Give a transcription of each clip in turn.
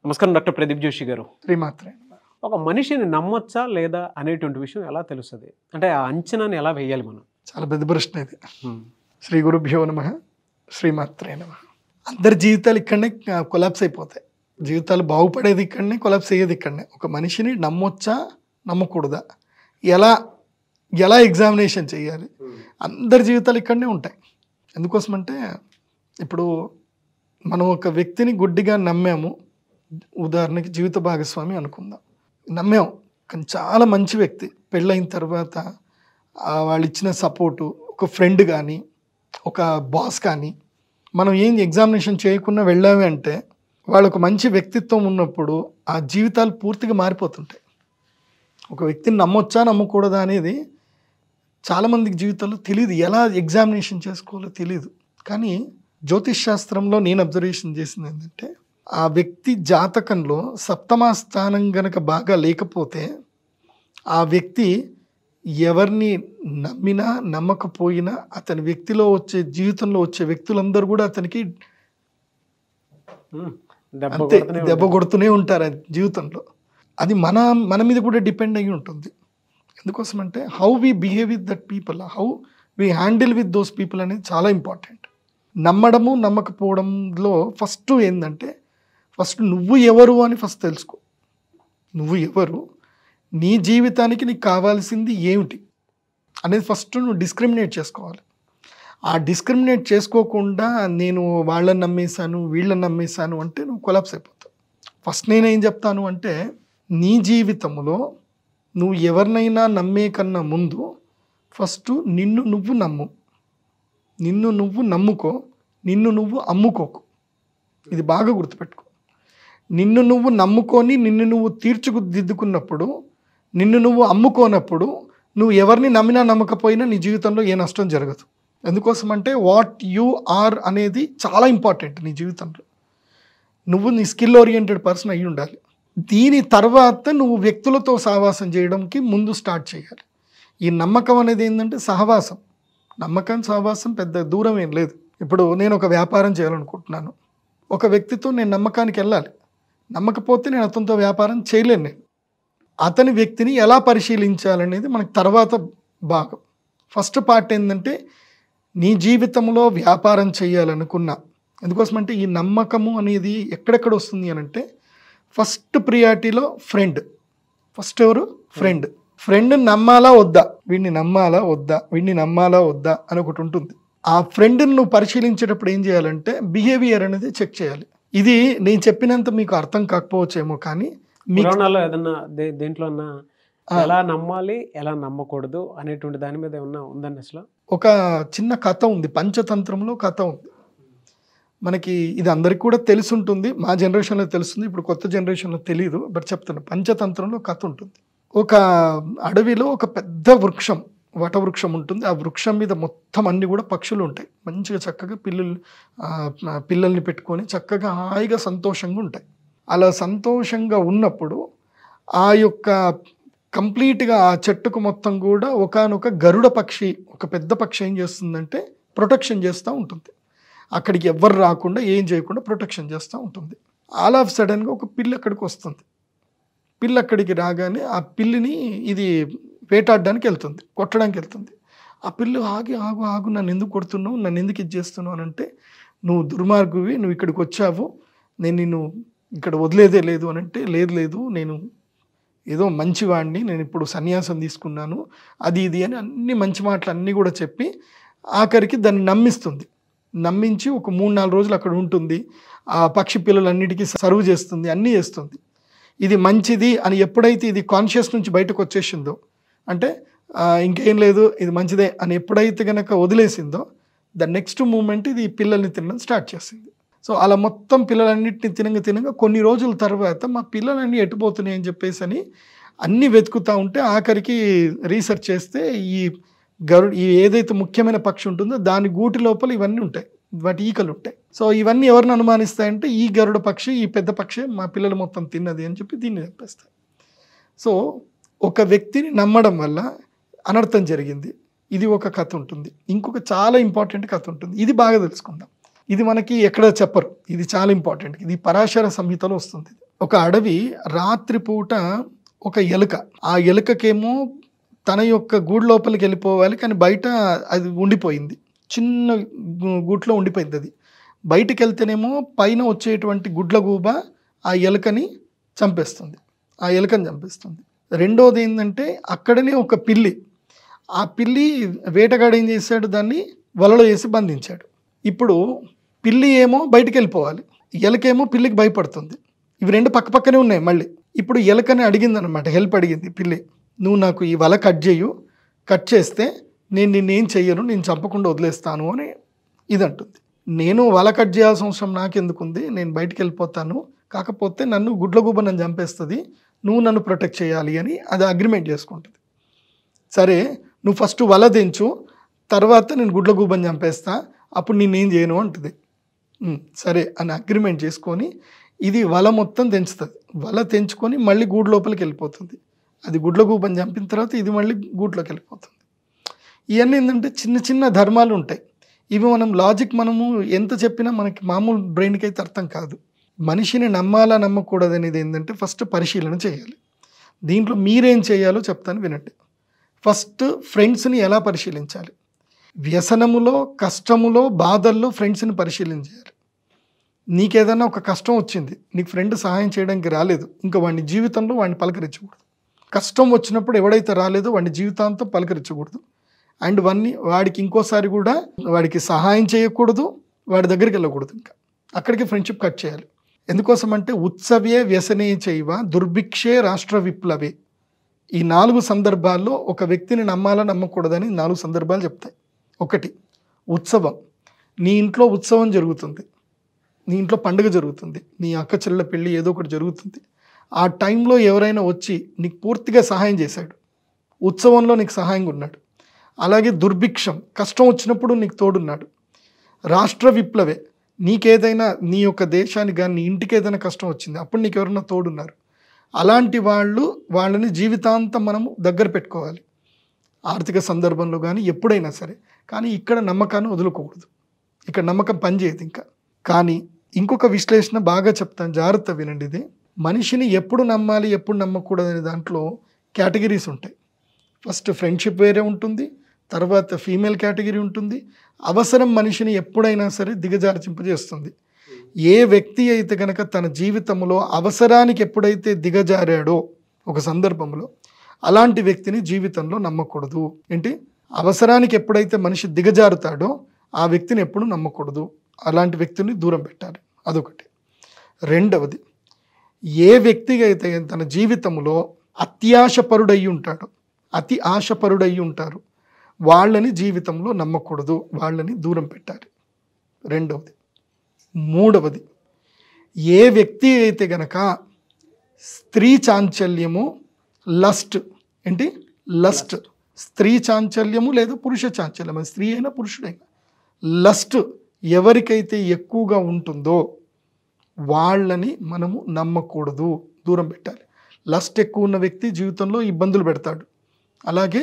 నమస్కారం డాక్టర్ ప్రదీప్ జోషి గారు. శ్రీమాత్రే. ఒక మనిషిని నమ్మొచ్చా లేదా అనేటువంటి విషయం ఎలా తెలుస్తుంది? అంటే ఆ అంచనాని ఎలా వేయాలి మనం? చాలా పెద్ద ప్రశ్న ఇది. శ్రీ గురుభ్యో నమః. శ్రీమాత్రే నమః. అందరి జీవితాలు ఇక్కడనే కొలాప్స్ అయిపోతాయి. జీవితాలు బాగుపడేది ఇక్కడనే, కొలాప్స్ అయ్యేది ఇక్కడనే. ఒక మనిషిని నమ్మొచ్చా నమ్మకూడదా, ఎలా ఎలా ఎగ్జామినేషన్ చేయాలి, అందరి జీవితాలు ఇక్కడనే ఉంటాయి. ఎందుకోసమంటే ఇప్పుడు మనం ఒక వ్యక్తిని గుడ్డిగా నమ్మాము. ఉదాహరణకి జీవిత భాగస్వామి అనుకుందాం, నమ్మాము, కానీ చాలా మంచి వ్యక్తి. పెళ్ళైన తర్వాత వాళ్ళు ఇచ్చిన సపోర్టు, ఒక ఫ్రెండ్ కానీ ఒక బాస్ కానీ, మనం ఏం ఎగ్జామినేషన్ చేయకుండా వెళ్ళాము అంటే వాళ్ళు ఒక మంచి వ్యక్తిత్వం ఉన్నప్పుడు ఆ జీవితాలు పూర్తిగా మారిపోతుంటాయి. ఒక వ్యక్తిని నమ్మొచ్చా నమ్మకూడదా అనేది చాలామందికి జీవితంలో తెలియదు, ఎలా ఎగ్జామినేషన్ చేసుకోవాలో తెలియదు. కానీ జ్యోతిష్ శాస్త్రంలో నేను అబ్జర్వేషన్ చేసింది ఏంటంటే, ఆ వ్యక్తి జాతకంలో సప్తమ స్థానం గనక బాగా లేకపోతే ఆ వ్యక్తి ఎవరిని నమ్మినా నమ్మకపోయినా అతని వ్యక్తిలో వచ్చే జీవితంలో వచ్చే వ్యక్తులందరూ కూడా అతనికి అంతే దెబ్బ కొడుతూనే ఉంటారు జీవితంలో. అది మన మీద కూడా డిపెండ్ అయ్యి ఉంటుంది. ఎందుకోసమంటే how we behave with that people, how we handle with those people అనేది చాలా ఇంపార్టెంట్. నమ్మడము నమ్మకపోవడంలో ఫస్ట్ ఏంటంటే, ఫస్ట్ నువ్వు ఎవరు అని ఫస్ట్ తెలుసుకో. నువ్వు ఎవరు, నీ జీవితానికి నీకు కావాల్సింది ఏమిటి అనేది ఫస్ట్ నువ్వు డిస్క్రిమినేట్ చేసుకోవాలి. ఆ డిస్క్రిమినేట్ చేసుకోకుండా నేను వాళ్ళని నమ్మేశాను వీళ్ళని నమ్మేశాను అంటే నువ్వు కొలాప్స్ అయిపోతావు. ఫస్ట్ నేనేం చెప్తాను అంటే, నీ జీవితంలో నువ్వు ఎవరినైనా నమ్మే కన్నా ముందు ఫస్ట్ నిన్ను నువ్వు నమ్ము, నిన్ను నువ్వు నమ్ముకో, నిన్ను నువ్వు అమ్ముకోకు. ఇది బాగా గుర్తుపెట్టుకో. నిన్ను నువ్వు నమ్ముకొని నిన్ను నువ్వు తీర్చిదిద్దుకున్నప్పుడు, నిన్ను నువ్వు అమ్ముకోనప్పుడు నువ్వు ఎవరిని నమ్మినా నమ్మకపోయినా నీ జీవితంలో ఏ నష్టం జరగదు. ఎందుకోసమంటే వాట్ యు ఆర్ అనేది చాలా ఇంపార్టెంట్ నీ జీవితంలో. నువ్వు నీ స్కిల్ ఓరియంటెడ్ పర్సన్ అయ్యి ఉండాలి. దీని తర్వాత నువ్వు వ్యక్తులతో సహవాసం చేయడానికి ముందు స్టార్ట్ చేయాలి. ఈ నమ్మకం అనేది ఏంటంటే సహవాసం. నమ్మకం సహవాసం పెద్ద దూరం ఏం లేదు. ఇప్పుడు నేను ఒక వ్యాపారం చేయాలనుకుంటున్నాను, ఒక వ్యక్తితో నేను నమ్మకానికి వెళ్ళాలి. నమ్మకపోతే నేను అతనితో వ్యాపారం చేయలేను. నేను అతని వ్యక్తిని ఎలా పరిశీలించాలనేది మనకు తర్వాత భాగం. ఫస్ట్ పార్ట్ ఏంటంటే, నీ జీవితంలో వ్యాపారం చేయాలనుకున్నా, ఎందుకోసమంటే ఈ నమ్మకము అనేది ఎక్కడెక్కడ వస్తుంది అని అంటే, ఫస్ట్ ప్రియారిటీలో ఫ్రెండ్. ఫస్ట్ ఎవరు? ఫ్రెండ్. ఫ్రెండ్ నమ్మాలా వద్దా, వీడిని నమ్మాలా వద్దా, వీడిని నమ్మాలా వద్దా అని ఒకటి ఉంటుంది. ఆ ఫ్రెండ్ని నువ్వు పరిశీలించేటప్పుడు ఏం చేయాలంటే బిహేవియర్ అనేది చెక్ చేయాలి. ఇది నేను చెప్పినంత మీకు అర్థం కాకపోవచ్చేమో, కానీ ఏదన్నా దేంట్లో ఎలా నమ్మాలి ఎలా నమ్మకూడదు అనేటువంటి దాని మీద ఏమన్నా ఉందండి? అసలు ఒక చిన్న కథ ఉంది, పంచతంత్రంలో కథ ఉంది. మనకి ఇది అందరికి కూడా తెలిసి ఉంటుంది, మా జనరేషన్లో తెలుస్తుంది, ఇప్పుడు కొత్త జనరేషన్లో తెలియదు, బట్ చెప్తాను. పంచతంత్రంలో కథ ఉంటుంది. ఒక అడవిలో ఒక పెద్ద వృక్షం, వటవృక్షం ఉంటుంది. ఆ వృక్షం మీద మొత్తం అన్ని కూడా పక్షులు ఉంటాయి. మంచిగా చక్కగా పిల్లల్ని పెట్టుకొని చక్కగా హాయిగా సంతోషంగా ఉంటాయి. అలా సంతోషంగా ఉన్నప్పుడు ఆ యొక్క కంప్లీట్గా ఆ చెట్టుకు మొత్తం కూడా ఒకానొక గరుడ పక్షి, ఒక పెద్ద పక్షి ఏం చేస్తుందంటే ప్రొటెక్షన్ చేస్తూ ఉంటుంది. అక్కడికి ఎవ్వరు రాకుండా ఏం చేయకుండా ప్రొటెక్షన్ చేస్తూ ఉంటుంది. ఆల్ ఆఫ్ సడన్గా ఒక పిల్లి అక్కడికి వస్తుంది. పిల్లి అక్కడికి రాగానే ఆ పిల్లిని ఇది వేటాడడానికి వెళ్తుంది, కొట్టడానికి వెళ్తుంది. ఆ పిల్లి ఆగి ఆగు ఆగు, నన్ను ఎందుకు కొడుతున్నావు, నన్ను ఎందుకు ఇది చేస్తున్నావు అని అంటే, నువ్వు దుర్మార్గువి, నువ్వు ఇక్కడికి వచ్చావు, నేను నిన్ను ఇక్కడ వదిలేదే లేదు అని అంటే, లేదు లేదు నేను ఏదో మంచివాడిని, నేను ఇప్పుడు సన్యాసం తీసుకున్నాను, అది ఇది అని అన్ని మంచి మాటలు అన్నీ కూడా చెప్పి ఆఖరికి దాన్ని నమ్మిస్తుంది. నమ్మించి ఒక 3-4 రోజులు అక్కడ ఉంటుంది. ఆ పక్షి పిల్లలన్నిటికీ సర్వ్ చేస్తుంది, అన్నీ చేస్తుంది. ఇది మంచిది అని ఎప్పుడైతే ఇది కాన్షియస్ నుంచి బయటకు వచ్చేసిందో, అంటే ఇంకేం లేదు ఇది మంచిదే అని ఎప్పుడైతే కనుక వదిలేసిందో, ద నెక్స్ట్ మూమెంట్ ఇది పిల్లల్ని తినడం స్టార్ట్ చేసింది. సో అలా మొత్తం పిల్లలన్నింటినీ తినగా కొన్ని రోజుల తర్వాత మా పిల్లలన్నీ ఎటుపోతున్నాయి అని చెప్పేసి అని అన్నీ వెతుకుతూ ఉంటే ఆఖరికి రీసెర్చ్ చేస్తే ఈ ఏదైతే ముఖ్యమైన పక్షి ఉంటుందో దాని గూటి లోపల ఇవన్నీ ఉంటాయి, వాటి ఈకలు ఉంటాయి. సో ఇవన్నీ ఎవరిని అనుమానిస్తాయంటే, ఈ గరుడ పక్షి, ఈ పెద్ద పక్షి మా పిల్లలు మొత్తం తిన్నది అని చెప్పి దీన్ని చెప్పేస్తాయి. సో ఒక వ్యక్తిని నమ్మడం వల్ల అనర్థం జరిగింది. ఇది ఒక కథ ఉంటుంది. ఇంకొక చాలా ఇంపార్టెంట్ కథ ఉంటుంది, ఇది బాగా తెలుసుకుందాం. ఇది మనకి ఎక్కడ చెప్పరు, ఇది చాలా ఇంపార్టెంట్. ఇది పరాశర సంహితలో వస్తుంది. ఒక అడవి రాత్రిపూట ఒక ఎలుక, ఆ ఎలుకకేమో తన యొక్క గూడు లోపలికి వెళ్ళిపోవాలి, కానీ బయట అది ఉండిపోయింది, చిన్న గూట్లో ఉండిపోయింది. అది బయటికి వెళ్తేనేమో పైన వచ్చేటువంటి గుడ్లగూబ ఆ ఎలుకని చంపేస్తుంది, ఆ ఎలుకని చంపేస్తుంది. రెండోది ఏంటంటే అక్కడనే ఒక పిల్లి, ఆ పిల్లి వేటగాడు ఏం చేశాడు, దాన్ని వలలో వేసి బంధించాడు. ఇప్పుడు పిల్లి ఏమో బయటికి వెళ్ళిపోవాలి, ఎలుకేమో పిల్లికి భయపడుతుంది. ఇవి రెండు పక్క పక్కనే ఉన్నాయి. మళ్ళీ ఇప్పుడు ఎలుకని అడిగింది అనమాట, హెల్ప్ అడిగింది పిల్లి, నువ్వు నాకు ఈ వల కట్ చేయు, కట్ చేస్తే నేను నిన్నేం చెయ్యను, నేను చంపకుండా వదిలేస్తాను అని ఇది అంటుంది. నేను వల కట్ చేయాల్సిన అవసరం నాకెందుకుంది, నేను బయటికి వెళ్ళిపోతాను, కాకపోతే నన్ను గుడ్లగూబ నన్ను చంపేస్తుంది, నువ్వు నన్ను ప్రొటెక్ట్ చేయాలి అని అది అగ్రిమెంట్ చేసుకుంటుంది. సరే నువ్వు ఫస్ట్ వల దించు, తర్వాత నేను గుడ్లగూబని చంపేస్తా, అప్పుడు నేనేం చేయను అంటుంది. సరే అని అగ్రిమెంట్ చేసుకొని ఇది వల మొత్తం తెంచుతుంది. వల తెంచుకొని మళ్ళీ గూడు లోపలికి వెళ్ళిపోతుంది. అది గుడ్లగూబని చంపిన తర్వాత ఇది మళ్ళీ గూట్లోకి వెళ్ళిపోతుంది. ఇవన్నీ ఏంటంటే చిన్న చిన్న ధర్మాలు ఉంటాయి. ఇవి మనము ఎంత చెప్పినా మనకి మామూలు బ్రెయిన్కి అయితే అర్థం కాదు. మనిషిని నమ్మాలా నమ్మకూడదు అనేది ఏంటంటే ఫస్ట్ పరిశీలన చేయాలి. దీంట్లో మీరేం చేయాలో చెప్తాను వినండి. ఫస్ట్ ఫ్రెండ్స్ని ఎలా పరిశీలించాలి, వ్యసనములో, కష్టములో, బాధల్లో ఫ్రెండ్స్ని పరిశీలించాలి. నీకేదైనా ఒక కష్టం వచ్చింది, నీకు ఫ్రెండ్ సహాయం చేయడానికి రాలేదు, ఇంకా వాడిని జీవితంలో వాడిని పలకరించకూడదు. కష్టం వచ్చినప్పుడు ఎవడైతే రాలేదో వాడిని జీవితాంతం పలకరించకూడదు. అండ్ వాడికి ఇంకోసారి కూడా వాడికి సహాయం చేయకూడదు, వాడి దగ్గరికి వెళ్ళకూడదు, ఇంకా అక్కడికి ఫ్రెండ్షిప్ కట్ చేయాలి. ఎందుకోసం అంటే ఉత్సవే వ్యసనే చైవ దుర్భిక్షే రాష్ట్ర విప్లవే. ఈ 4 సందర్భాల్లో ఒక వ్యక్తిని నమ్మాలా నమ్మకూడదని 4 సందర్భాలు చెప్తాయి. 1, ఉత్సవం. నీ ఇంట్లో ఉత్సవం జరుగుతుంది, నీ ఇంట్లో పండుగ జరుగుతుంది, నీ అక్క చెల్లెల పెళ్ళి ఏదో ఒకటి జరుగుతుంది. ఆ టైంలో ఎవరైనా వచ్చి నీకు పూర్తిగా సహాయం చేశాడు, ఉత్సవంలో నీకు సహాయంగా ఉన్నాడు. అలాగే దుర్భిక్షం, కష్టం వచ్చినప్పుడు నీకు తోడున్నాడు. రాష్ట్ర విప్లవే, నీకేదైనా నీ యొక్క దేశానికి కానీ నీ ఇంటికి ఏదైనా కష్టం వచ్చింది, అప్పుడు నీకు ఎవరైనా తోడున్నారు. అలాంటి వాళ్ళని జీవితాంతం మనము దగ్గర పెట్టుకోవాలి, ఆర్థిక సందర్భంలో కానీ ఎప్పుడైనా సరే. కానీ ఇక్కడ నమ్మకాన్ని వదులుకోకూడదు, ఇక్కడ నమ్మకం పనిచేయదు ఇంకా. కానీ ఇంకొక విశ్లేషణ బాగా చెప్తాను, జాగ్రత్త వినండి. ఇది మనిషిని ఎప్పుడు నమ్మాలి ఎప్పుడు నమ్మకూడదు అనే దాంట్లో కేటగిరీస్ ఉంటాయి. ఫస్ట్ ఫ్రెండ్షిప్ వేరే ఉంటుంది, తర్వాత ఫీమేల్ కేటగిరీ ఉంటుంది. అవసరం మనిషిని ఎప్పుడైనా సరే దిగజార్చింపజేస్తుంది. ఏ వ్యక్తి అయితే కనుక తన జీవితంలో అవసరానికి ఎప్పుడైతే దిగజారాడో ఒక సందర్భంలో, అలాంటి వ్యక్తిని జీవితంలో నమ్మకూడదు. ఏంటి, అవసరానికి ఎప్పుడైతే మనిషి దిగజారుతాడో ఆ వ్యక్తిని ఎప్పుడు నమ్మకూడదు, అలాంటి వ్యక్తిని దూరం పెట్టాలి. అదొకటి. రెండవది, ఏ వ్యక్తి అయితే తన జీవితంలో అత్యాశపరుడయ్యి ఉంటాడో, అతి ఆశపరుడయ్యి ఉంటారు, వాళ్ళని జీవితంలో నమ్మకూడదు, వాళ్ళని దూరం పెట్టాలి. రెండవది. మూడవది, ఏ వ్యక్తి అయితే గనక స్త్రీ చాంచల్యము, లస్ట్, ఏంటి లస్ట్, స్త్రీ చాంచల్యము లేదా పురుష చాంచల్యం, స్త్రీ అయినా పురుషుడైనా, లస్ట్ ఎవరికైతే ఎక్కువగా ఉంటుందో వాళ్ళని మనము నమ్మకూడదు, దూరం పెట్టాలి. లస్ట్ ఎక్కువ ఉన్న వ్యక్తి జీవితంలో ఇబ్బందులు పెడతాడు, అలాగే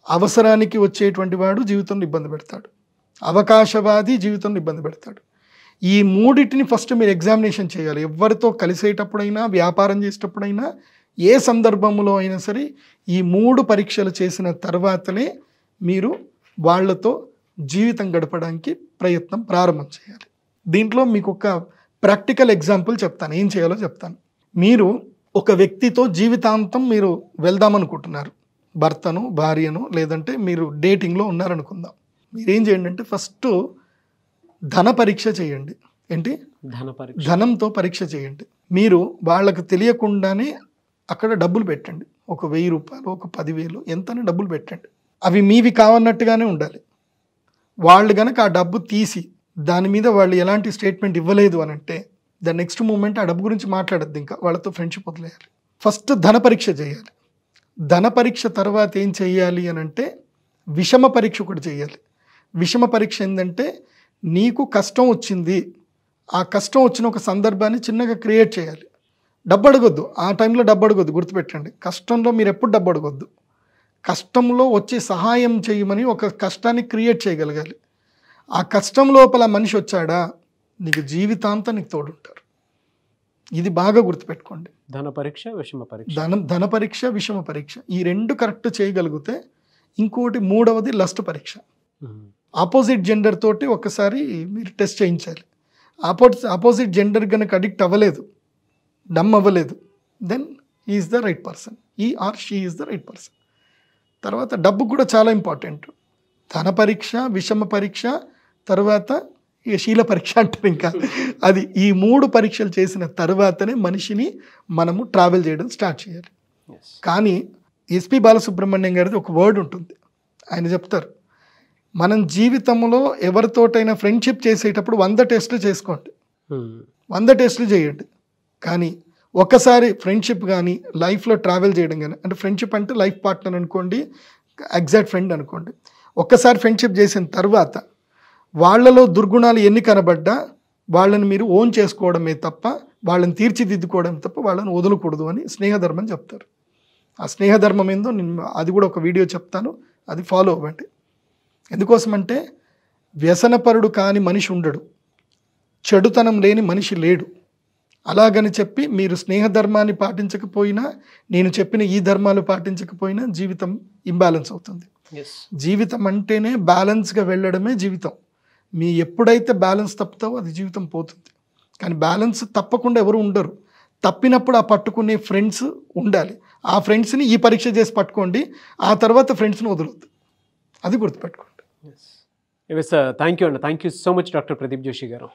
అవసరానికి వచ్చేటువంటి వాడు జీవితంలో ఇబ్బంది పెడతాడు, అవకాశవాది జీవితంలో ఇబ్బంది పెడతాడు. ఈ మూడింటిని ఫస్ట్ మీరు ఎగ్జామినేషన్ చేయాలి. ఎవరితో కలిసేటప్పుడైనా, వ్యాపారం చేసేటప్పుడైనా, ఏ సందర్భంలో అయినా సరే ఈ 3 పరీక్షలు చేసిన తర్వాతనే మీరు వాళ్ళతో జీవితం గడపడానికి ప్రయత్నం ప్రారంభం చేయాలి. దీంట్లో మీకు ఒక ప్రాక్టికల్ ఎగ్జాంపుల్ చెప్తాను, ఏం చేయాలో చెప్తాను. మీరు ఒక వ్యక్తితో జీవితాంతం మీరు వెళ్దామనుకుంటున్నారు, భర్తను, భార్యను, లేదంటే మీరు డేటింగ్లో ఉన్నారనుకుందాం. మీరేం చేయండి అంటే ఫస్ట్ ధన పరీక్ష చేయండి. ఏంటి, ధనంతో పరీక్ష చేయండి. మీరు వాళ్ళకు తెలియకుండానే అక్కడ డబ్బులు పెట్టండి. ఒక 1000 రూపాయలు, ఒక 10,000, ఎంతనే డబ్బులు పెట్టండి. అవి మీవి కావన్నట్టుగానే ఉండాలి. వాళ్ళు కనుక ఆ డబ్బు తీసి దాని మీద వాళ్ళు ఎలాంటి స్టేట్మెంట్ ఇవ్వలేదు అని అంటే ద నెక్స్ట్ మూమెంట్ ఆ డబ్బు గురించి మాట్లాడద్దు, ఇంకా వాళ్ళతో ఫ్రెండ్షిప్ వదిలేయాలి. ఫస్ట్ ధన పరీక్ష చేయాలి. ధన పరీక్ష తర్వాత ఏం చేయాలి అని అంటే విషమ పరీక్ష ఒకటి చేయాలి. విషమ పరీక్ష ఏంటంటే నీకు కష్టం వచ్చింది, ఆ కష్టం వచ్చిన ఒక సందర్భాన్ని చిన్నగా క్రియేట్ చేయాలి. డబ్బు అడగొద్దు, ఆ టైంలో డబ్బు అడగొద్దు, గుర్తుపెట్టండి. కష్టంలో మీరు ఎప్పుడు డబ్బు అడగొద్దు. కష్టంలో వచ్చి సహాయం చేయమని ఒక కష్టాన్ని క్రియేట్ చేయగలగాలి. ఆ కష్టం లోపల మనిషి వచ్చాడా నీకు జీవితాంతం నీకు తోడుంటారు. ఇది బాగా గుర్తుపెట్టుకోండి. ధన పరీక్ష, విషమ పరీక్ష. ధన పరీక్ష, విషమ పరీక్ష, ఈ 2 కరెక్ట్ చేయగలిగితే ఇంకోటి 3వది లస్ట్ పరీక్ష. ఆపోజిట్ జెండర్ తోటి ఒకసారి మీరు టెస్ట్ చేయించాలి. ఆపోజిట్ జెండర్ కనుక అడిక్ట్ అవ్వలేదు, డమ్ అవ్వలేదు, then is the right person, he or she is the right person. తర్వాత డబ్బు కూడా చాలా ఇంపార్టెంట్. ధన పరీక్ష, విషమ పరీక్ష, తర్వాత ఇక శీల పరీక్ష అంటారు. ఇంకా అది ఈ 3 పరీక్షలు చేసిన తర్వాతనే మనిషిని మనము ట్రావెల్ చేయడం స్టార్ట్ చేయాలి. కానీ ఎస్పి బాలసుబ్రహ్మణ్యం గారిది ఒక వర్డ్ ఉంటుంది. ఆయన చెప్తారు, మనం జీవితంలో ఎవరితోటైనా ఫ్రెండ్షిప్ చేసేటప్పుడు 100 టెస్టులు చేసుకోండి, 100 టెస్టులు చేయండి. కానీ ఒక్కసారి ఫ్రెండ్షిప్ కానీ లైఫ్లో ట్రావెల్ చేయడం కానీ, అంటే ఫ్రెండ్షిప్ అంటే లైఫ్ పార్ట్నర్ అనుకోండి, ఎగ్జాక్ట్ ఫ్రెండ్ అనుకోండి, ఒక్కసారి ఫ్రెండ్షిప్ చేసిన తర్వాత వాళ్ళలో దుర్గుణాలు ఎన్ని కనబడ్డా వాళ్ళని మీరు ఓన్ చేసుకోవడమే తప్ప, వాళ్ళని తీర్చిదిద్దుకోవడం తప్ప వాళ్ళని వదలకూడదు అని స్నేహధర్మం చెప్తారు. ఆ స్నేహధర్మం ఏందో నేను అది కూడా ఒక వీడియో చెప్తాను, అది ఫాలో అవ్వండి. ఎందుకోసమంటే వ్యసనపరుడు కాని మనిషి ఉండడు, చెడుతనం లేని మనిషి లేడు. అలాగని చెప్పి మీరు స్నేహధర్మాన్ని పాటించకపోయినా, నేను చెప్పిన ఈ ధర్మాలు పాటించకపోయినా జీవితం ఇంబ్యాలెన్స్ అవుతుంది. జీవితం అంటేనే బ్యాలెన్స్గా వెళ్ళడమే జీవితం. మీ ఎప్పుడైతే బ్యాలెన్స్ తప్పుతావో అది జీవితం పోతుంది. కానీ బ్యాలెన్స్ తప్పకుండా ఎవరు ఉండరు. తప్పినప్పుడు ఆ పట్టుకునే ఫ్రెండ్స్ ఉండాలి. ఆ ఫ్రెండ్స్ని ఈ పరీక్ష చేసి పట్టుకోండి, ఆ తర్వాత ఫ్రెండ్స్ని వదలొద్దు. అది గుర్తుపెట్టుకోండి. థ్యాంక్ యూ అండి. Thank you so much doctor Pradeep Joshi గారు.